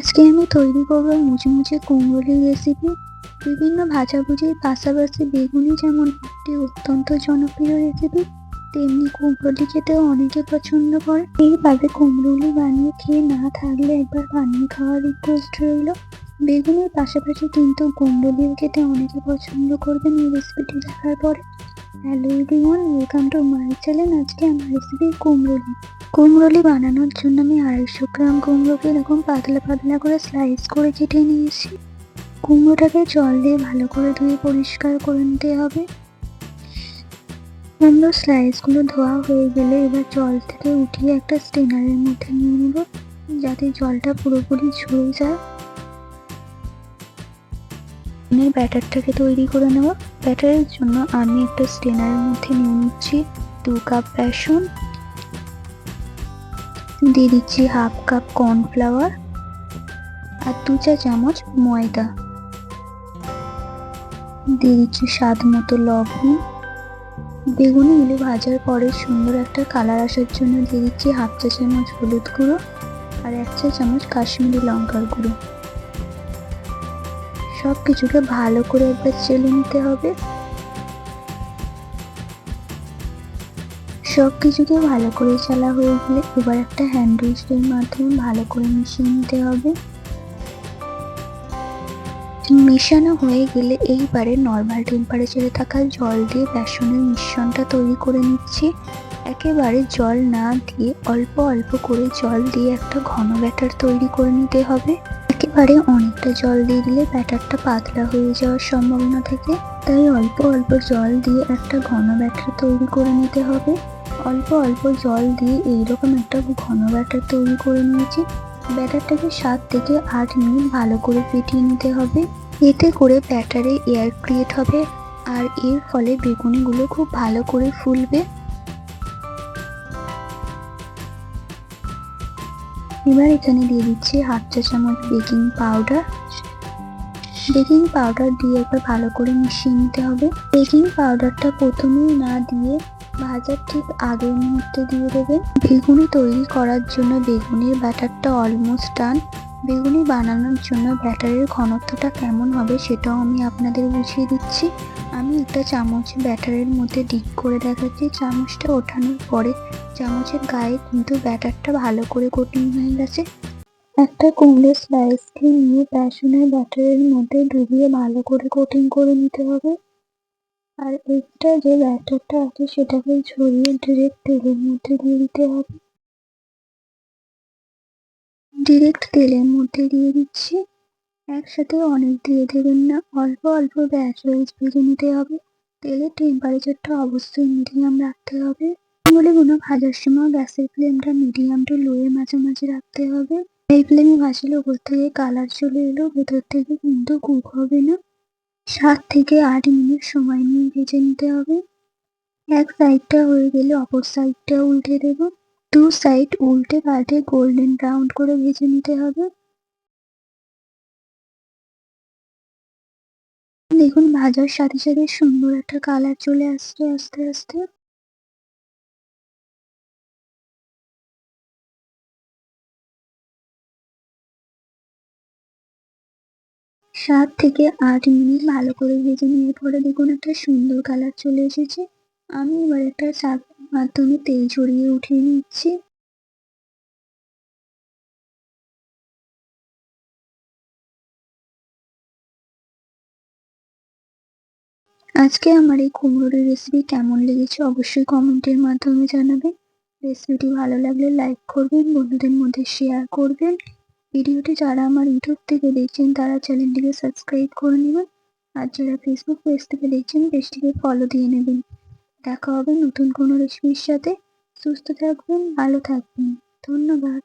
আজকে আমি তৈরি করব মুচমুচে কুমড়োর রেসিপি। বিভিন্ন ভাজাভুজির পাশাপাশি বেগুনি যেমন একটি অত্যন্ত জনপ্রিয় রেসিপি, তেমনি কুমড়োলি খেতেও অনেকে পছন্দ করে। এইভাবে কুমড়োলি বানিয়ে খেয়ে না থাকলে একবার বানিয়ে খাওয়ার রিকোয়েস্ট রইল। বেগুনের পাশাপাশি কিন্তু কুমড়োলিও খেতে অনেকে পছন্দ করবেন এই রেসিপিটি দেখার পরে। Hello everyone, welcome to my channel. আজকে আমার রেসিপি কুমড়োলি বানানোর জন্য আমি 250 গ্রাম কুমড়োকে এরকম পাতলা পাতলা করে স্লাইস করে কেটে নিয়েছি। কুমড়োটাকে জল দিয়ে ভালো করে ধুয়ে পরিষ্কার করে নিতে হবে। কুমড়ো স্লাইসগুলো ধোয়া হয়ে গেলে এবার জল থেকে উঠিয়ে একটা স্ট্রেনারের মধ্যে নিয়ে নেব, যাতে জলটা পুরোপুরি ঝরে যায়। ব্যাটারটাকে তৈরি করে নেব। ব্যাটারের জন্য আমি একটা স্ট্রেনারের মধ্যে নিয়ে নিচ্ছি 2 কাপ বেসন, দিয়ে দিচ্ছি হাফ কাপ কর্নফ্লাওয়ার আর 2 চা চামচ ময়দা, দিয়ে দিচ্ছি স্বাদ মতো লবণ। বেগুনিগুলো ভাজার পরে সুন্দর একটা কালার আসার জন্য দিয়ে দিচ্ছি হাফ চা চামচ হলুদ গুঁড়ো আর 1 চা চামচ কাশ্মীরি লঙ্কার গুঁড়ো। সব কিছুকে ভালো করে একবার চেলে নিতে হবে। সব কিছুকে ভালো করে চালা হয়ে গেলে এবার একটা হ্যান্ড উইস্কের মাধ্যমে ভালো করে মিশিয়ে নিতে হবে। মেশানো হয়ে গেলে এইবারে নর্মাল টেম্পারেচারে থাকা জল দিয়ে বেসনের মিশ্রণটা তৈরি করে নিচ্ছি। একেবারে জল না দিয়ে অল্প অল্প করে জল দিয়ে একটা ঘন ব্যাটার তৈরি করে নিতে হবে। একেবারে অনেকটা জল দিয়ে দিলে ব্যাটারটা পাতলা হয়ে যাওয়ার সম্ভাবনা থাকে, তাই অল্প অল্প জল দিয়ে একটা ঘন ব্যাটার তৈরি করে নিতে হবে। অল্প অল্প জল দিয়ে এইরকম একটা ঘন ব্যাটার তৈরি করে নিয়েছি। ব্যাটারটাকে 7 থেকে 8 মিনিট ভালো করে ফেটিয়ে নিতে হবে। এতে করে ব্যাটারে এয়ার ক্রিয়েট হবে আর এর ফলে বেগুনিগুলো খুব ভালো করে ফুলবে। এবার এখানে দিয়ে দিচ্ছি হাফ চা চামচ বেকিং পাউডার। বেকিং পাউডার দিয়ে একবার ভালো করে মিশিয়ে নিতে হবে। বেকিং পাউডারটা প্রথমেই না দিয়ে ভাজার ঠিক আগের মুহূর্তে দিয়ে দেবেন। বেগুনি তৈরি করার জন্য বেগুনির ব্যাটারটা অলমোস্ট ডান। বেগুনি বানানোর জন্য ব্যাটারের ঘনত্বটা কেমন হবে সেটাও আমি আপনাদের বুঝিয়ে দিচ্ছি। আমি একটা চামচ ব্যাটারের মধ্যে ডিপ করে দেখাচ্ছি। চামচটা ওঠানোর পরে চামচের গায়ে কিন্তু ব্যাটারটা ভালো করে কোটিং হয়ে গেছে। একটা কুমড়োর স্লাইসকে নিয়ে বেসনের ব্যাটারের মধ্যে ডুবিয়ে ভালো করে কোটিং করে নিতে হবে। আর এক্সট্রা যে ব্যাটারটা আছে সেটাকে ঝরিয়ে ডিরেক্ট তেলের মধ্যে দিয়ে দিতে হবে। ডিরেক্ট তেলের মধ্যে দিয়ে দিচ্ছি। একসাথে অনেক দিয়ে দেবেন না, অল্প অল্প ব্যাচ ওয়াইজ ভেজে নিতে হবে। তেলের টেম্পারেচারটা অবশ্যই মিডিয়াম রাখতে হবে। কুমড়োগুলো ভাজার সময় গ্যাসের ফ্লেমটা মিডিয়াম টু লো এর মাঝামাঝি রাখতে হবে। এই ফ্লেমে ভাজলে উপর থেকে কালার চলে এলেও ভেতর থেকে কিন্তু কুক হবে না। 7 থেকে 8 মিনিট সময় নিয়ে ভেজে নিতে হবে। এক সাইডটা হয়ে গেলে অপর সাইডটা উল্টে দেব। 2 সাইড উল্টে পাল্টে গোল্ডেন ব্রাউন করে ভেজে নিতে হবে। দেখুন ভাজার সাথে সাথে সুন্দর একটা কালার চলে আসছে আস্তে আস্তে। 7 থেকে 8 মিনিট ভালো করে ভেজে নেওয়ার পরে দেখুন একটা সুন্দর কালার চলে এসেছে। আমি এবার একটা চাকুর মাধ্যমে তেল ঝরিয়ে উঠিয়ে নিচ্ছি। আজকে আমার এই কুমড়োর রেসিপি কেমন লেগেছে অবশ্যই কমেন্টের মাধ্যমে জানাবেন। রেসিপিটি ভালো লাগলে লাইক করবেন, বন্ধুদের মধ্যে শেয়ার করবেন। ভিডিওটি যারা আমার ইউটিউব থেকে দেখছেন তারা চ্যানেলটিকে সাবস্ক্রাইব করে নেবেন, আর যারা ফেসবুক পেজ থেকে দেখছেন পেজটিকে ফলো দিয়ে নেবেন। দেখা হবে নতুন কোনো রেসিপির সাথে। সুস্থ থাকবেন, ভালো থাকবেন। ধন্যবাদ।